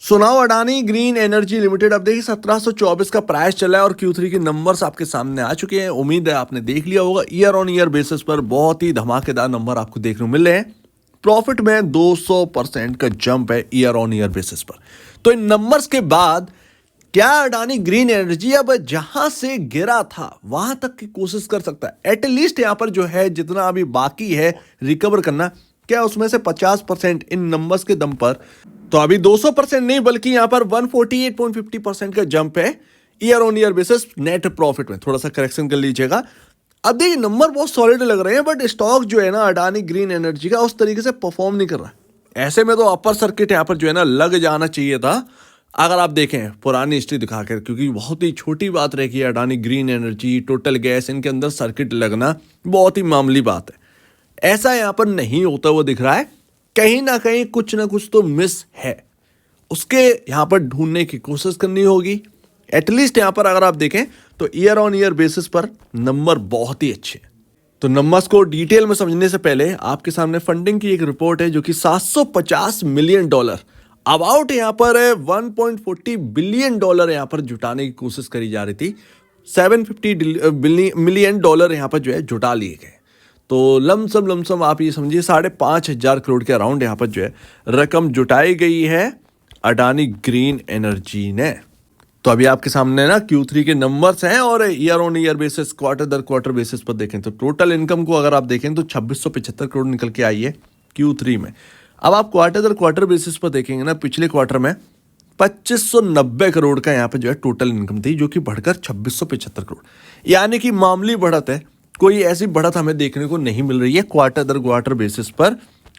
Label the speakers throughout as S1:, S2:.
S1: सुनाओ Adani green energy limited. अब देखिए 1724 का प्राइस चला है और Q3 के नंबर्स आपके सामने आ चुके हैं। उम्मीद है आपने देख लिया होगा। ईयर ऑन ईयर बेसिस पर बहुत ही धमाकेदार नंबर आपको देखने को मिल रहे हैं। प्रॉफिट में 200% का जंप है ईयर ऑन ईयर बेसिस पर। तो इन नंबर्स के बाद क्या अडानी ग्रीन एनर्जी अब जहां से गिरा था वहां तक की कोशिश कर सकता है? एटलीस्ट यहां पर जो है जितना अभी बाकी है रिकवर करना, क्या उसमें से 50% इन नंबर्स के दम पर, तो अभी 200% नहीं बल्कि यहां पर 148.50% का जंप है year on year basis net profit में। थोड़ा सा करेक्शन कर लीजिएगा। अब देखिए नंबर बहुत सॉलिड लग रहे हैं बट स्टॉक जो है ना अडानी ग्रीन एनर्जी का उस तरीके से परफॉर्म नहीं कर रहा है। ऐसे में तो अपर सर्किट यहां पर जो है ना लग जाना चाहिए था अगर आप देखें पुरानी हिस्ट्री दिखाकर, क्योंकि बहुत ही छोटी बात रह गई Adani green energy, total gas, इनके अंदर सर्किट लगना बहुत ही मामूली बात है। ऐसा यहां पर नहीं होता हुआ दिख रहा है। कहीं ना कहीं कुछ ना कुछ तो मिस है, उसके यहां पर ढूंढने की कोशिश करनी होगी। एटलीस्ट यहां पर अगर आप देखें तो ईयर ऑन ईयर बेसिस पर नंबर बहुत ही अच्छे हैं। तो नंबर्स को डिटेल में समझने से पहले आपके सामने फंडिंग की एक रिपोर्ट है जो कि $750 मिलियन अबाउट यहां पर 1.40 बिलियन डॉलर यहां पर जुटाने की कोशिश करी जा रही थी। $750 मिलियन यहां पर जो है जुटा लिए गए। तो लमसम आप ये समझिए 5,500 करोड़ के अराउंड यहां पर जो है रकम जुटाई गई है अडानी ग्रीन एनर्जी ने। तो अभी आपके सामने ना Q3 के नंबर्स हैं और year on year basis, quarter दर क्वार्टर बेसिस पर देखें तो टोटल इनकम को अगर आप देखें तो 2675 करोड़ निकल के आई है Q3 में। अब आप क्वार्टर दर क्वार्टर बेसिस पर देखेंगे ना, पिछले क्वार्टर में 2590 करोड़ का यहाँ पे जो है टोटल इनकम थी, जो कि बढ़कर 2675 करोड़, यानी कि मामूली बढ़त है। कोई ऐसी बढ़त हमें देखने को नहीं मिल रही है क्वार्टर दर क्वार्टर बेसिस पर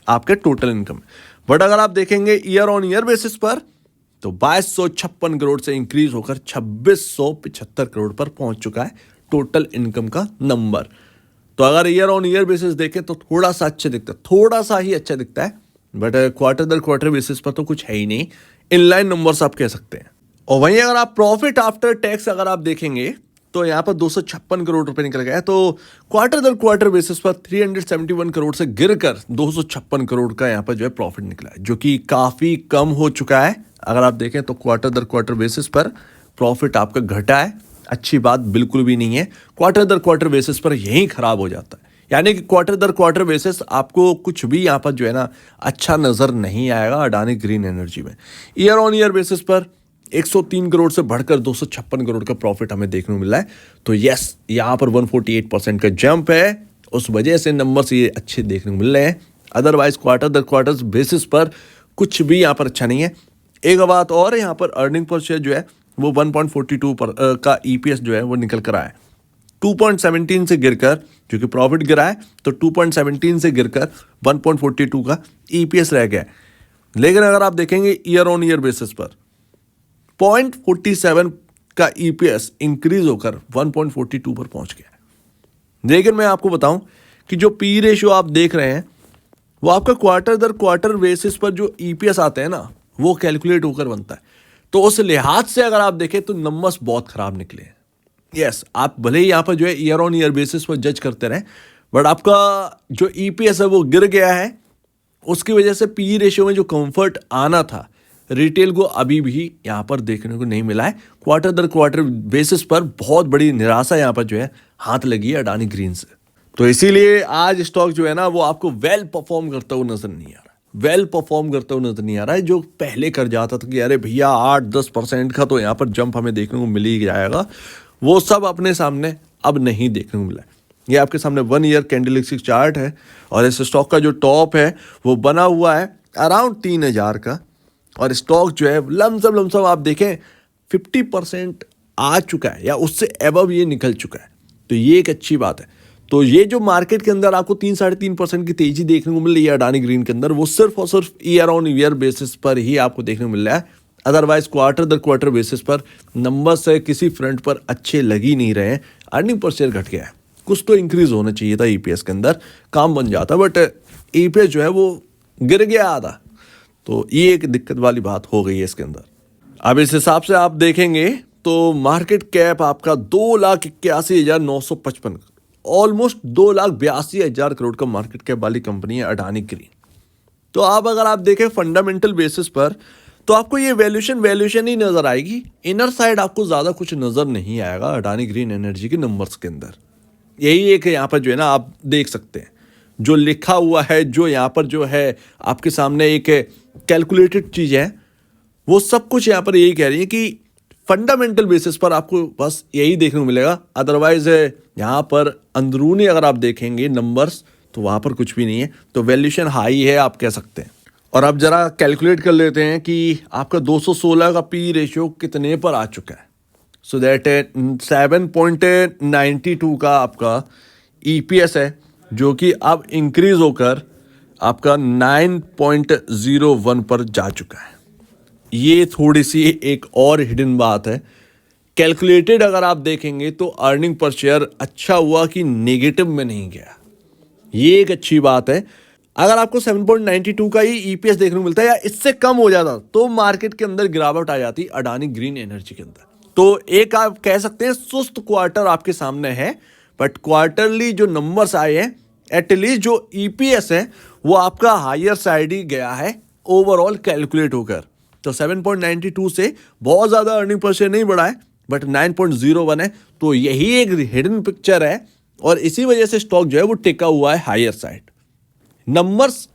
S1: आपके टोटल इनकम। बट अगर आप देखेंगे ईयर ऑन ईयर बेसिस पर तो 2256 करोड़ से इंक्रीज होकर 2675 करोड़ पर पहुंच चुका है टोटल इनकम का नंबर। तो अगर ईयर ऑन ईयर बेसिस देखें तो थोड़ा सा अच्छा दिखता है, थोड़ा सा ही अच्छा दिखता है, बट क्वार्टर दर क्वार्टर बेसिस पर तो कुछ है ही नहीं। इनलाइन नंबर्स आप कह सकते हैं। और वहीं अगर आप प्रॉफिट आफ्टर टैक्स अगर आप देखेंगे तो यहाँ पर 256 करोड़ रुपए निकल गया। तो क्वार्टर दर क्वार्टर बेसिस पर 371 करोड़ से गिरकर 256 करोड़ का यहाँ पर जो है प्रॉफिट निकला है, जो कि काफी कम हो चुका है। अगर आप देखें तो क्वार्टर दर क्वार्टर बेसिस पर प्रॉफिट आपका घटा है, अच्छी बात बिल्कुल भी नहीं है। क्वार्टर दर क्वार्टर बेसिस पर यही खराब हो जाता है, यानी कि क्वार्टर दर क्वार्टर बेसिस आपको कुछ भी यहाँ पर जो है ना अच्छा नजर नहीं आएगा अडानी ग्रीन एनर्जी में। ईयर ऑन ईयर बेसिस पर 103 करोड़ से बढ़कर 256 करोड़ का प्रॉफिट हमें देखने को मिला है। तो यस, यहाँ पर 148% का जंप है, उस वजह से नंबर्स ये अच्छे देखने को मिल रहे हैं। अदरवाइज क्वार्टर दर क्वार्टर बेसिस पर कुछ भी यहाँ पर अच्छा नहीं है। एक बात और, यहाँ पर अर्निंग पर शेयर जो है वो 1.42 का EPS जो है वो निकल कर आया है 2.17 से गिरकर, क्योंकि प्रॉफिट गिरा है तो 2.17 से गिरकर 1.42 का EPS रह गया है। लेकिन अगर आप देखेंगे ईयर ऑन ईयर बेसिस पर 0.47 का EPS इंक्रीज होकर 1.42 पर पहुंच गया है। लेकिन मैं आपको बताऊं कि जो P रेशियो आप देख रहे हैं वो आपका क्वार्टर दर क्वार्टर बेसिस पर जो EPS आते हैं ना वो कैलकुलेट होकर बनता है। तो उस लिहाज से अगर आप देखें तो नंबर्स बहुत खराब निकले हैं। यस, आप भले ही यहाँ पर जो है ईयर ऑन ईयर बेसिस पर जज करते रहे, बट आपका जो EPS है वो गिर गया है। उसकी वजह से P रेशियो में जो कंफर्ट आना था रिटेल को अभी भी यहाँ पर देखने को नहीं मिला है। क्वार्टर दर क्वार्टर बेसिस पर बहुत बड़ी निराशा यहाँ पर जो है हाथ लगी है अडानी ग्रीन से। तो इसीलिए आज स्टॉक जो है ना वो आपको वेल परफॉर्म करता हुआ नजर नहीं आ रहा, वेल परफॉर्म करते हुए नजर नहीं आ रहा है। जो पहले कर जाता था कि अरे भैया 8-10% का तो यहाँ पर जंप हमें देखने को मिल ही जाएगा, वो सब अपने सामने अब नहीं देखने को मिला है। ये आपके सामने 1 ईयर कैंडलस्टिक चार्ट है और इस स्टॉक का जो टॉप है वो बना हुआ है अराउंड 3,000 का, और स्टॉक जो है लमसम आप देखें 50% आ चुका है या उससे एबव ये निकल चुका है। तो ये एक अच्छी बात है। तो ये जो मार्केट के अंदर आपको 3-3.5% की तेजी देखने को मिल रही है अडानी ग्रीन के अंदर, वो सिर्फ और सिर्फ ईयर ऑन ईयर बेसिस पर ही आपको देखने को मिल रहा है। अदरवाइज क्वार्टर दर क्वार्टर बेसिस पर नंबर्स से किसी फ्रंट पर अच्छे लग ही नहीं रहे हैं। अर्निंग पर शेयर घट गया है, कुछ तो इंक्रीज होना चाहिए था EPS के अंदर, काम बन जाता, बट EPS जो है वो गिर गया आधा। तो ये एक दिक्कत वाली बात हो गई है इसके अंदर। अब इस हिसाब से आप देखेंगे तो मार्केट कैप आपका 2,81,955, ऑलमोस्ट 2,82,000 करोड़ का मार्केट कैप वाली कंपनी है अडानी ग्रीन। तो आप अगर आप देखें फंडामेंटल बेसिस पर तो आपको ये वैल्यूएशन ही नजर आएगी, इनर साइड आपको ज्यादा कुछ नजर नहीं आएगा अडानी ग्रीन एनर्जी के नंबर्स के अंदर। यही एक यहाँ पर जो है ना आप देख सकते हैं जो लिखा हुआ है, जो यहाँ पर जो है आपके सामने एक कैलकुलेटेड चीज है, वो सब कुछ यहाँ पर यही कह रही है कि फंडामेंटल बेसिस पर आपको बस यही देखने को मिलेगा। अदरवाइज यहाँ पर अंदरूनी अगर आप देखेंगे नंबर्स तो वहां पर कुछ भी नहीं है। तो वैल्यूएशन हाई है आप कह सकते हैं। और अब जरा कैलकुलेट कर लेते हैं कि आपका 216 का पी रेशियो कितने पर आ चुका है। सो दैट 7.92 का आपका ईपीएस है, जो कि अब इंक्रीज होकर आपका 9.01 पर जा चुका है। ये थोड़ी सी एक और हिडन बात है। कैलकुलेटेड अगर आप देखेंगे तो अर्निंग पर शेयर अच्छा हुआ कि नेगेटिव में नहीं गया, ये एक अच्छी बात है। अगर आपको 7.92 का ही ईपीएस देखने को मिलता है या इससे कम हो जाता तो मार्केट के अंदर गिरावट आ जाती अडानी ग्रीन एनर्जी के अंदर। तो एक आप कह सकते हैं सुस्त क्वार्टर आपके सामने है, बट क्वार्टरली जो नंबर्स आए हैं एटलीस्ट जो ईपीएस है वो आपका हायर साइड ही गया है ओवरऑल कैलकुलेट होकर। तो 7.92 से बहुत ज्यादा अर्निंग पर शेयर नहीं बढ़ा है, बट 9.01 है। तो यही एक हिडन पिक्चर है और इसी वजह से स्टॉक जो है वो टिका हुआ है हायर साइड। नंबर्स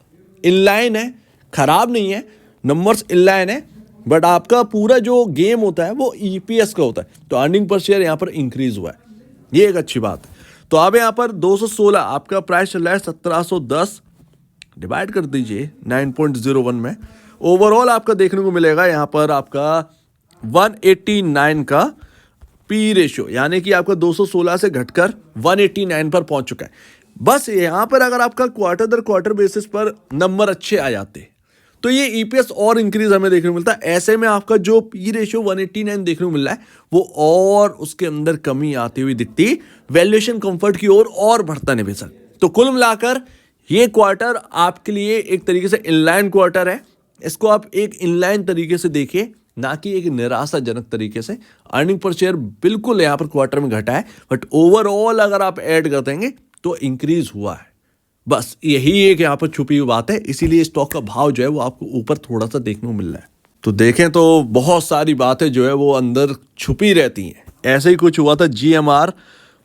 S1: इनलाइन है, खराब नहीं है, नंबर्स इनलाइन है, बट आपका पूरा जो गेम होता है वो ईपीएस का होता है। तो अर्निंग पर शेयर यहाँ पर इंक्रीज हुआ है, ये एक अच्छी बात है। तो अब यहाँ पर 216 आपका प्राइस चल रहा है 1710, डिवाइड कर दीजिए 9.01 में, ओवरऑल आपका देखने को मिलेगा यहाँ पर आपका 189 का पी रेशियो, यानी कि आपका 216 से घटकर 189 पर पहुंच चुका है। बस यहां पर अगर आपका क्वार्टर दर क्वार्टर बेसिस पर नंबर अच्छे आ जाते तो ये ईपीएस और इंक्रीज हमें देखने को मिलता है। ऐसे में आपका जो पी रेशियो 189 देखने को मिल रहा है वो और उसके अंदर कमी आती हुई दिखती, वैल्यूएशन कंफर्ट की ओर और बढ़ता नहीं बेशक। तो कुल मिलाकर ये क्वार्टर आपके लिए एक तरीके से इनलाइन क्वार्टर है। इसको आप एक इनलाइन तरीके से देखिए, ना कि एक निराशाजनक तरीके से। अर्निंग पर शेयर बिल्कुल यहाँ पर क्वार्टर में घटा है, बट ओवरऑल अगर आप ऐड कर देंगे तो इंक्रीज हुआ है। बस यही एक यहाँ पर छुपी हुई बात है, इसीलिए स्टॉक का भाव जो है वो आपको ऊपर थोड़ा सा देखने को मिल रहा है। तो देखें तो बहुत सारी बातें जो है वो अंदर छुपी रहती हैं। ऐसे ही कुछ हुआ था जीएमआर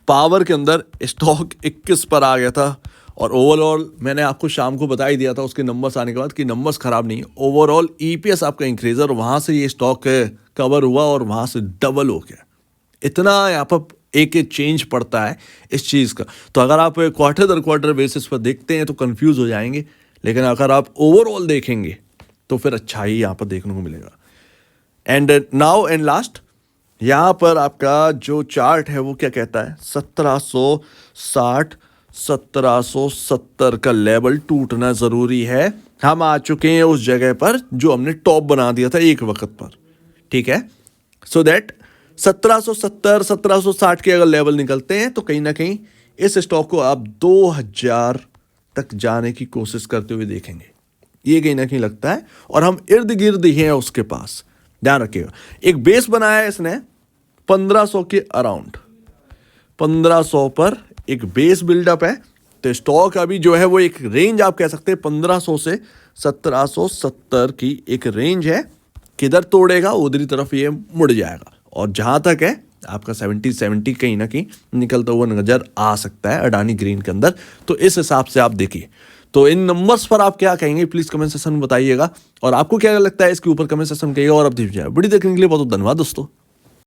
S1: पावर के अंदर, स्टॉक 21 पर आ गया था और ओवरऑल मैंने आपको शाम को बता ही दिया था उसके नंबर्स आने के बाद कि नंबर्स खराब नहीं है। ओवरऑल ईपीएस आपका इंक्रीज और वहां से ये स्टॉक कवर हुआ और वहां से डबल हो गया। इतना यहाँ पर एक चेंज पड़ता है इस चीज़ का। तो अगर आप क्वार्टर दर क्वार्टर बेसिस पर देखते हैं तो कंफ्यूज हो जाएंगे, लेकिन अगर आप ओवरऑल देखेंगे तो फिर अच्छा ही यहाँ पर देखने को मिलेगा। एंड नाउ एंड लास्ट, यहाँ पर आपका जो चार्ट है वो क्या कहता है, 1760 1770 का लेवल टूटना जरूरी है। हम आ चुके हैं उस जगह पर जो हमने टॉप बना दिया था एक वक्त पर, ठीक है। सो दैट 1770 1760 के अगर लेवल निकलते हैं तो कहीं ना कहीं इस स्टॉक को आप 2000 तक जाने की कोशिश करते हुए देखेंगे, ये कहीं ना कहीं लगता है। और हम इर्द गिर्द ही हैं उसके पास, ध्यान रखिएगा। एक बेस बनाया है इसने 1500 के अराउंड, 1500 पर एक बेस बिल्डअप है। तो स्टॉक अभी जो है वो एक रेंज आप कह सकते हैं 1500 से 1770 की एक रेंज है। किधर तोड़ेगा उधरी तरफ ये मुड़ जाएगा और जहां तक है आपका 70 कहीं ना कहीं निकलता हुआ नजर आ सकता है अडानी ग्रीन के अंदर। तो इस हिसाब से आप देखिए। तो इन नंबर्स पर आप क्या कहेंगे प्लीज कमेंट सेक्शन में बताइएगा, और आपको क्या लगता है इसके ऊपर कमेंट सेक्शन में कहिएगा। और अब दीजिए वीडियो देखने के लिए बहुत धन्यवाद दोस्तों।